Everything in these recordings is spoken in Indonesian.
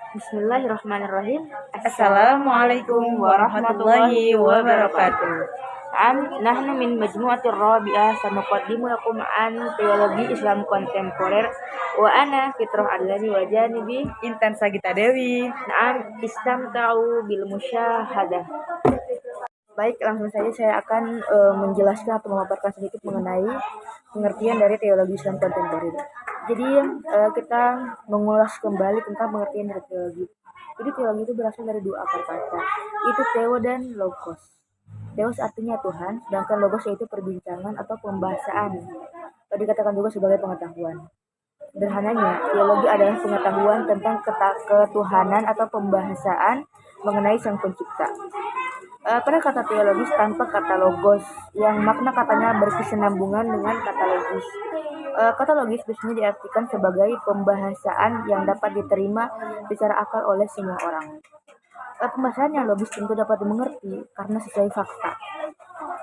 Bismillahirrahmanirrahim. Assalamualaikum warahmatullahi wabarakatuh. Nahnu min majmu'atir rabi'ah sanuqaddimu lakum an teologi Islam kontemporer wa ana Fitrah Adlani wa janibi Intan Sagita Dewi. istamta'u bil musyahadah. Baik, langsung saja saya akan menjelaskan atau memaparkan sedikit mengenai pengertian dari teologi Islam kontemporer. Jadi kita mengulas kembali tentang pengertian dari teologi. Jadi teologi itu berasal dari dua akar kata, itu theo dan logos. Theos artinya Tuhan, sedangkan logos yaitu perbincangan atau pembahasan. Dikatakan juga sebagai pengetahuan. Sederhananya, teologi adalah pengetahuan tentang ketuhanan atau pembahasan mengenai Sang Pencipta. Pada kata teologis tanpa kata logos, yang makna katanya berkesinambungan dengan kata logis. Kata logis biasanya diartikan sebagai pembahasan yang dapat diterima secara akal oleh semua orang. Pembahasan yang logis tentu dapat dimengerti karena sesuai fakta.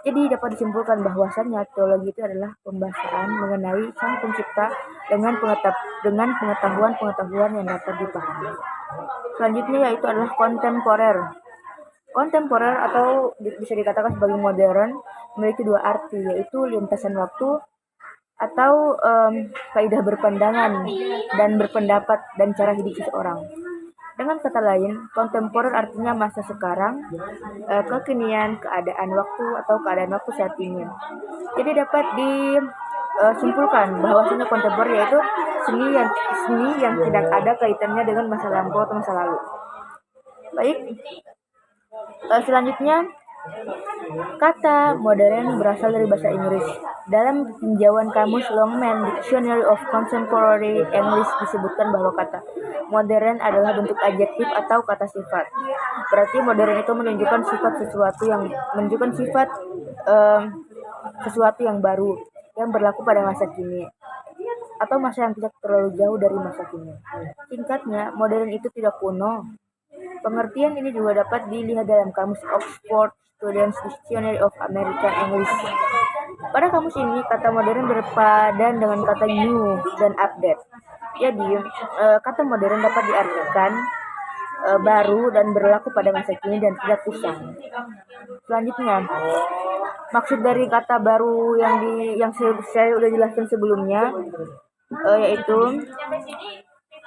Jadi dapat disimpulkan bahwasannya teologi itu adalah pembahasan mengenai Sang Pencipta dengan pengetahuan-pengetahuan yang dapat dipahami. Selanjutnya yaitu adalah kontemporer. Kontemporer atau bisa dikatakan sebagai modern memiliki dua arti, yaitu lintasan waktu atau kaidah berpandangan dan berpendapat dan cara hidup seseorang. Dengan kata lain, kontemporer artinya masa sekarang, kekinian, keadaan waktu atau keadaan waktu saat ini. Jadi dapat disimpulkan bahwasanya kontemporer yaitu seni yang tidak ada kaitannya dengan masa lampau atau masa lalu. Baik, selanjutnya kata modern berasal dari bahasa Inggris. Dalam tinjauan kamus Longman Dictionary of Contemporary English disebutkan bahwa kata modern adalah bentuk adjektif atau kata sifat. Berarti modern itu menunjukkan sesuatu yang baru yang berlaku pada masa kini atau masa yang tidak terlalu jauh dari masa kini. Singkatnya, modern itu tidak kuno. Pengertian ini juga dapat dilihat dalam kamus Oxford Students Dictionary of American English. Pada kamus ini, kata modern berpadan dengan kata new dan update. Jadi, kata modern dapat diartikan baru dan berlaku pada masa kini dan tidak usang. Selanjutnya, maksud dari kata baru yang saya sudah jelaskan sebelumnya yaitu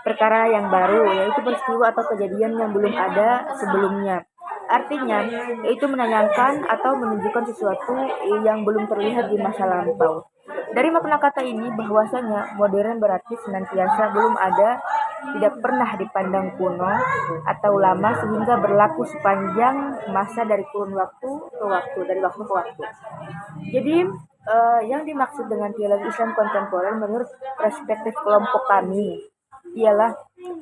perkara yang baru, yaitu peristiwa atau kejadian yang belum ada sebelumnya. Artinya, yaitu menanyakan atau menunjukkan sesuatu yang belum terlihat di masa lampau. Dari makna kata ini bahwasanya modern berarti senantiasa belum ada, tidak pernah dipandang kuno atau lama sehingga berlaku sepanjang masa dari kurun waktu ke waktu, dari waktu ke waktu. Jadi yang dimaksud dengan teologi Islam kontemporer menurut perspektif kelompok kami ialah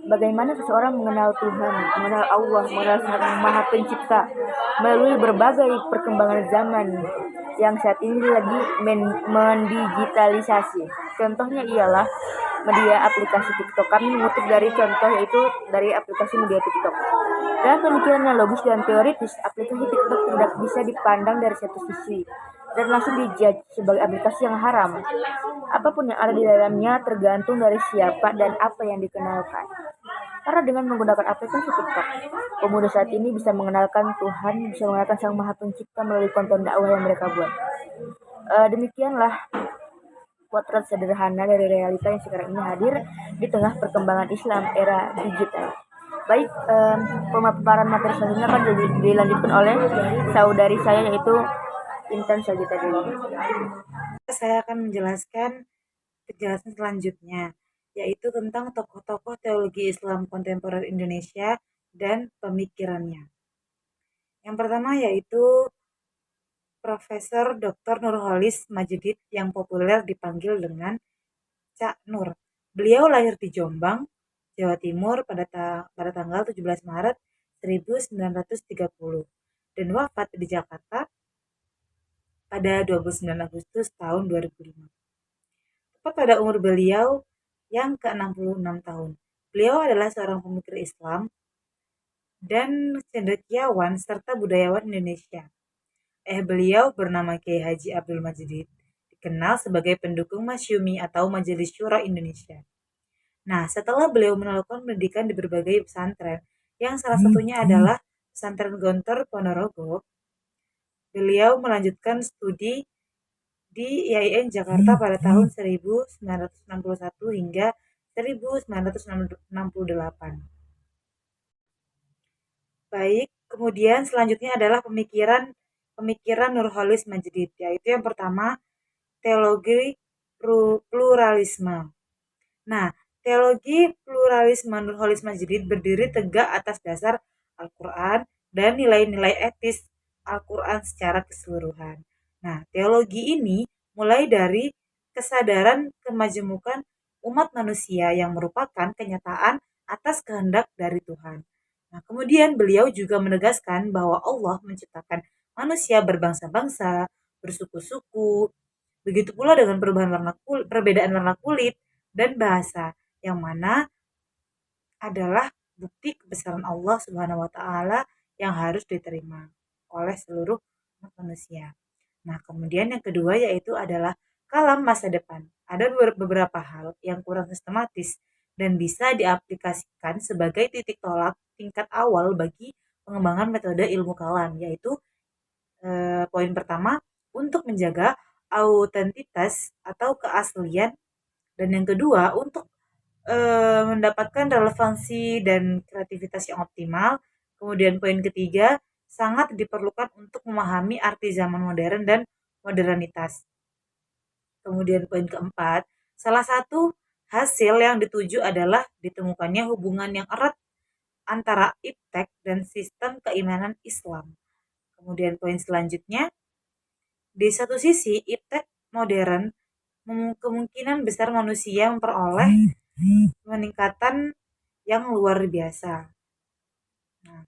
bagaimana seseorang mengenal Tuhan, mengenal Allah, mengenal Sang Maha Pencipta melalui berbagai perkembangan zaman yang saat ini lagi mendigitalisasi. Contohnya ialah media aplikasi TikTok. Kami mengutip dari contoh yaitu dari aplikasi media TikTok. Dalam pemikiran yang logis dan teoritis, aplikasi TikTok tidak bisa dipandang dari satu sisi dan langsung dijudge sebagai aplikasi yang haram. Apapun yang ada di dalamnya tergantung dari siapa dan apa yang dikenalkan. Karena dengan menggunakan aplikasi TikTok, pemuda saat ini bisa mengenalkan Tuhan, bisa mengenalkan Sang Maha Pencipta melalui konten dakwah yang mereka buat. Demikianlah potret sederhana dari realita yang sekarang ini hadir di tengah perkembangan Islam era digital. Baik, pemaparan materi selanjutnya akan dilanjutkan oleh saudari saya yaitu Intan Sagita Dewi. Saya akan menjelaskan penjelasan selanjutnya, yaitu tentang tokoh-tokoh teologi Islam kontemporer Indonesia dan pemikirannya. Yang pertama yaitu Profesor Dr. Nurholis Majidid yang populer dipanggil dengan Cak Nur. Beliau lahir di Jombang, Jawa Timur pada tanggal 17 Maret 1930 dan wafat di Jakarta pada 29 Agustus tahun 2005. Tepat pada umur beliau yang ke-66 tahun. Beliau adalah seorang pemikir Islam dan cendekiawan serta budayawan Indonesia. Beliau bernama Kiai Haji Abdul Majid, dikenal sebagai pendukung Masyumi atau Majelis Syuro Indonesia. Nah, setelah beliau melakukan pendidikan di berbagai pesantren, yang salah satunya adalah pesantren Gontor Ponorogo, beliau melanjutkan studi di IAIN Jakarta pada tahun 1961 hingga 1968. Baik, kemudian selanjutnya adalah pemikiran Nurholis Majid, yaitu yang pertama teologi pluralisme. Nah, teologi pluralisme Nurholis Majid berdiri tegak atas dasar Al-Quran dan nilai-nilai etis Al-Quran secara keseluruhan. Nah, teologi ini mulai dari kesadaran kemajemukan umat manusia yang merupakan kenyataan atas kehendak dari Tuhan. Nah, kemudian beliau juga menegaskan bahwa Allah menciptakan manusia berbangsa-bangsa, bersuku-suku, begitu pula dengan perbedaan warna kulit dan bahasa, yang mana adalah bukti kebesaran Allah Subhanahu wa taala yang harus diterima oleh seluruh manusia. Nah, kemudian yang kedua yaitu adalah kalam masa depan. Ada beberapa hal yang kurang sistematis dan bisa diaplikasikan sebagai titik tolak tingkat awal bagi pengembangan metode ilmu kalam, yaitu poin pertama untuk menjaga autentitas atau keaslian, dan yang kedua untuk mendapatkan relevansi dan kreativitas yang optimal. Kemudian poin ketiga, sangat diperlukan untuk memahami arti zaman modern dan modernitas. Kemudian poin keempat, salah satu hasil yang dituju adalah ditemukannya hubungan yang erat antara iptek dan sistem keimanan Islam. Kemudian poin selanjutnya, di satu sisi iptek modern kemungkinan besar manusia memperoleh peningkatan yang luar biasa. Nah,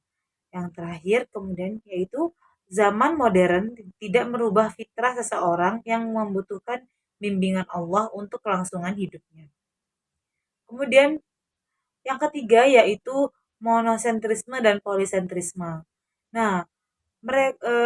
yang terakhir kemudian yaitu zaman modern tidak merubah fitrah seseorang yang membutuhkan bimbingan Allah untuk kelangsungan hidupnya. Kemudian yang ketiga yaitu monosentrisme dan polisentrisme. Nah,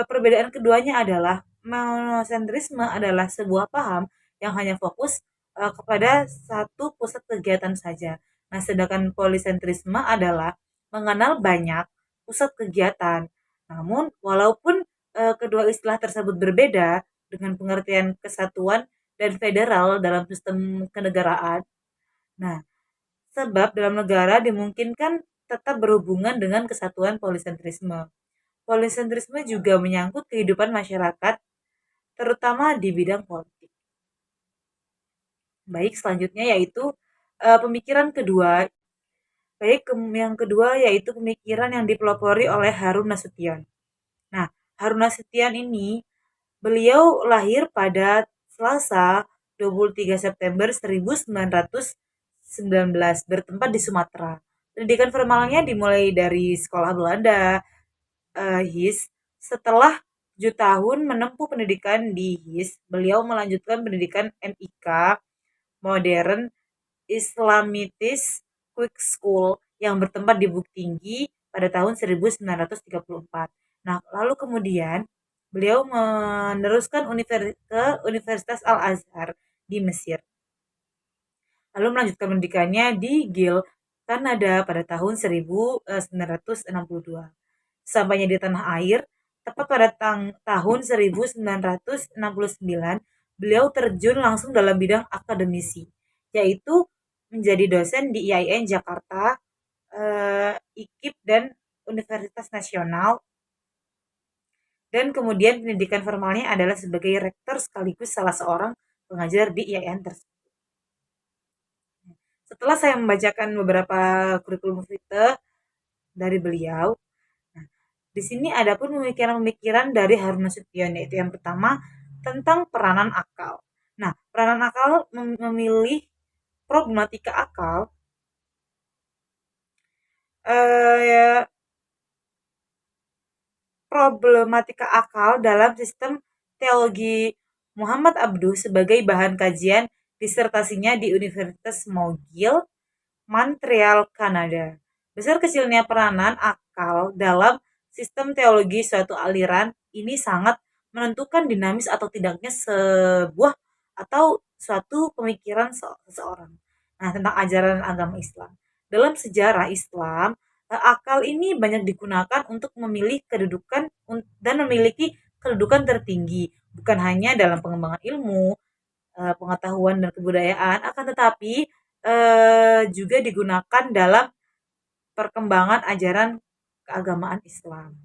perbedaan keduanya adalah monosentrisme adalah sebuah paham yang hanya fokus kepada satu pusat kegiatan saja. Nah, sedangkan polisentrisme adalah mengenal banyak pusat kegiatan. Namun, walaupun kedua istilah tersebut berbeda dengan pengertian kesatuan dan federal dalam sistem kenegaraan. Nah, sebab dalam negara dimungkinkan tetap berhubungan dengan kesatuan polisentrisme. Polisentrisme juga menyangkut kehidupan masyarakat, terutama di bidang politik. Baik, selanjutnya yaitu pemikiran kedua. Baik, yang kedua yaitu pemikiran yang dipelopori oleh Harun Nasution. Nah, Harun Nasution ini beliau lahir pada Selasa 23 September 1919 bertempat di Sumatera. Pendidikan formalnya dimulai dari sekolah Belanda, HIS. Setelah 7 tahun menempuh pendidikan di HIS, beliau melanjutkan pendidikan MIK Modern Islamitis Quick School yang bertempat di Bukit Tinggi pada tahun 1934. Nah, lalu kemudian beliau meneruskan ke Universitas Al-Azhar di Mesir. Lalu melanjutkan pendidikannya di Yale, Kanada pada tahun 1962. Sampainya di tanah air, tepat pada tahun 1969, beliau terjun langsung dalam bidang akademisi, yaitu menjadi dosen di IAIN Jakarta, IKIP, dan Universitas Nasional, dan kemudian pendidikan formalnya adalah sebagai rektor sekaligus salah seorang pengajar di IAIN tersebut. Setelah saya membacakan beberapa kurikulum vitae dari beliau, nah, di sini ada pun pemikiran-pemikiran dari Harun Nasution, yaitu yang pertama tentang peranan akal. Nah, peranan akal memilih problematika akal dalam sistem teologi Muhammad Abduh sebagai bahan kajian disertasinya di Universitas McGill, Montreal, Kanada. Besar kecilnya peranan akal dalam sistem teologi suatu aliran ini sangat menentukan dinamis atau tidaknya sebuah atau suatu pemikiran seseorang. Nah, tentang ajaran agama Islam. Dalam sejarah Islam, akal ini banyak digunakan untuk memilih kedudukan dan memiliki kedudukan tertinggi, bukan hanya dalam pengembangan ilmu, pengetahuan dan kebudayaan, akan tetapi juga digunakan dalam perkembangan ajaran keagamaan Islam.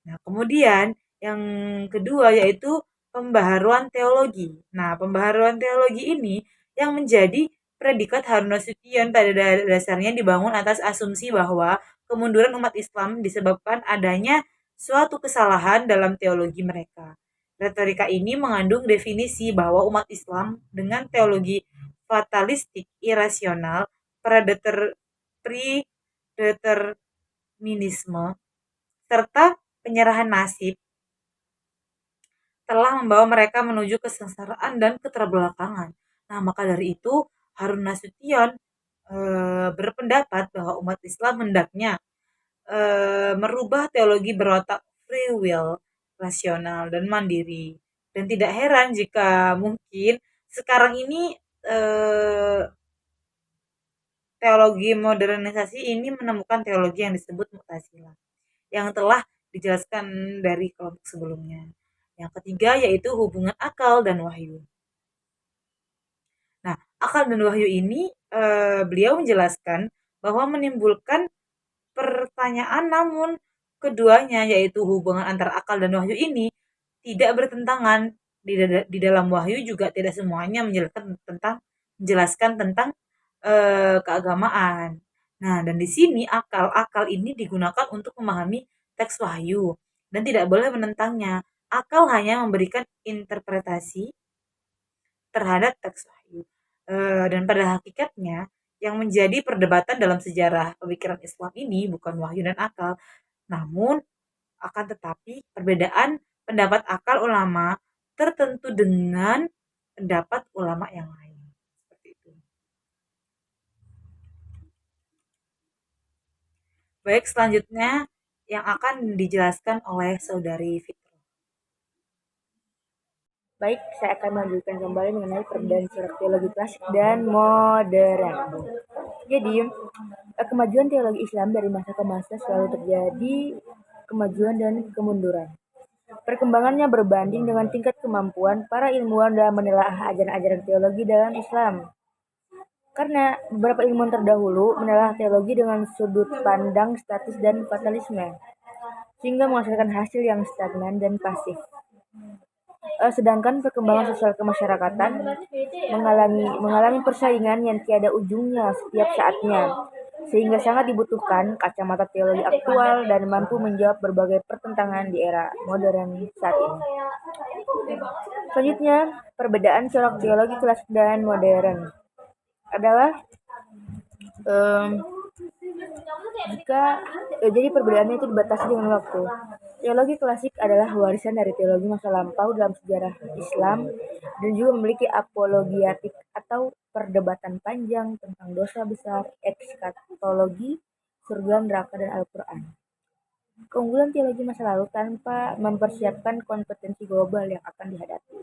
Nah, kemudian yang kedua yaitu pembaharuan teologi. Nah, pembaharuan teologi ini yang menjadi predikat Harun Nasution pada dasarnya dibangun atas asumsi bahwa kemunduran umat Islam disebabkan adanya suatu kesalahan dalam teologi mereka. Retorika ini mengandung definisi bahwa umat Islam dengan teologi fatalistik, irasional, predeterminisme, serta penyerahan nasib telah membawa mereka menuju kesengsaraan dan keterbelakangan. Nah, maka dari itu Harun Nasution berpendapat bahwa umat Islam hendaknya merubah teologi berotak free will, rasional, dan mandiri. Dan tidak heran jika mungkin sekarang ini teologi modernisasi ini menemukan teologi yang disebut Mu'tazilah yang telah dijelaskan dari kelompok sebelumnya. Yang ketiga yaitu hubungan akal dan wahyu. Nah, akal dan wahyu ini beliau menjelaskan bahwa menimbulkan pertanyaan, namun keduanya yaitu hubungan antara akal dan wahyu ini tidak bertentangan. Di dalam wahyu juga tidak semuanya menjelaskan tentang keagamaan. Nah, dan di sini akal ini digunakan untuk memahami teks wahyu dan tidak boleh menentangnya. Akal hanya memberikan interpretasi terhadap teks wahyu. Dan pada hakikatnya yang menjadi perdebatan dalam sejarah pemikiran Islam ini bukan wahyu dan akal, namun akan tetapi perbedaan pendapat akal ulama tertentu dengan pendapat ulama yang lain. Seperti itu. Baik, selanjutnya yang akan dijelaskan oleh Saudari Fitri. Baik, saya akan melanjutkan kembali mengenai perbedaan corak teologi klasik dan modern. Jadi, kemajuan teologi Islam dari masa ke masa selalu terjadi kemajuan dan kemunduran. Perkembangannya berbanding dengan tingkat kemampuan para ilmuwan dalam menelaah ajaran-ajaran teologi dalam Islam. Karena beberapa ilmuwan terdahulu menelaah teologi dengan sudut pandang statis dan fatalisme, sehingga menghasilkan hasil yang stagnan dan pasif. Sedangkan perkembangan sosial kemasyarakatan mengalami persaingan yang tiada ujungnya setiap saatnya, sehingga sangat dibutuhkan kacamata teologi aktual dan mampu menjawab berbagai pertentangan di era modern saat ini. Selanjutnya, perbedaan corak teologi klasik dan modern adalah jadi perbedaannya itu dibatasi dengan waktu. Teologi klasik adalah warisan dari teologi masa lampau dalam sejarah Islam dan juga memiliki apologiatik atau perdebatan panjang tentang dosa besar, ekskatologi, surga, neraka, dan Al-Quran. Keunggulan teologi masa lalu tanpa mempersiapkan kompetensi global yang akan dihadapi.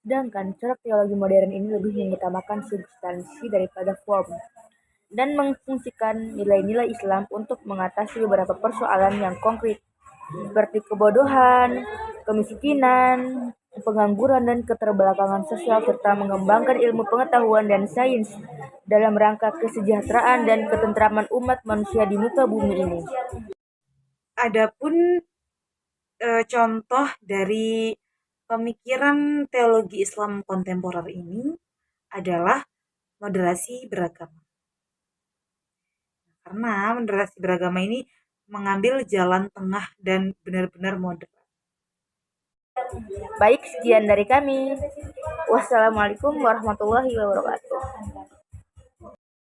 Sedangkan corak teologi modern ini lebih mengutamakan substansi daripada form dan mengfungsikan nilai-nilai Islam untuk mengatasi beberapa persoalan yang konkret seperti kebodohan, kemiskinan, pengangguran, dan keterbelakangan sosial, serta mengembangkan ilmu pengetahuan dan sains dalam rangka kesejahteraan dan ketentraman umat manusia di muka bumi ini. Adapun contoh dari pemikiran teologi Islam kontemporer ini adalah moderasi beragama. Karena moderasi beragama ini mengambil jalan tengah dan benar-benar moderat. Baik, sekian dari kami. Wassalamualaikum warahmatullahi wabarakatuh.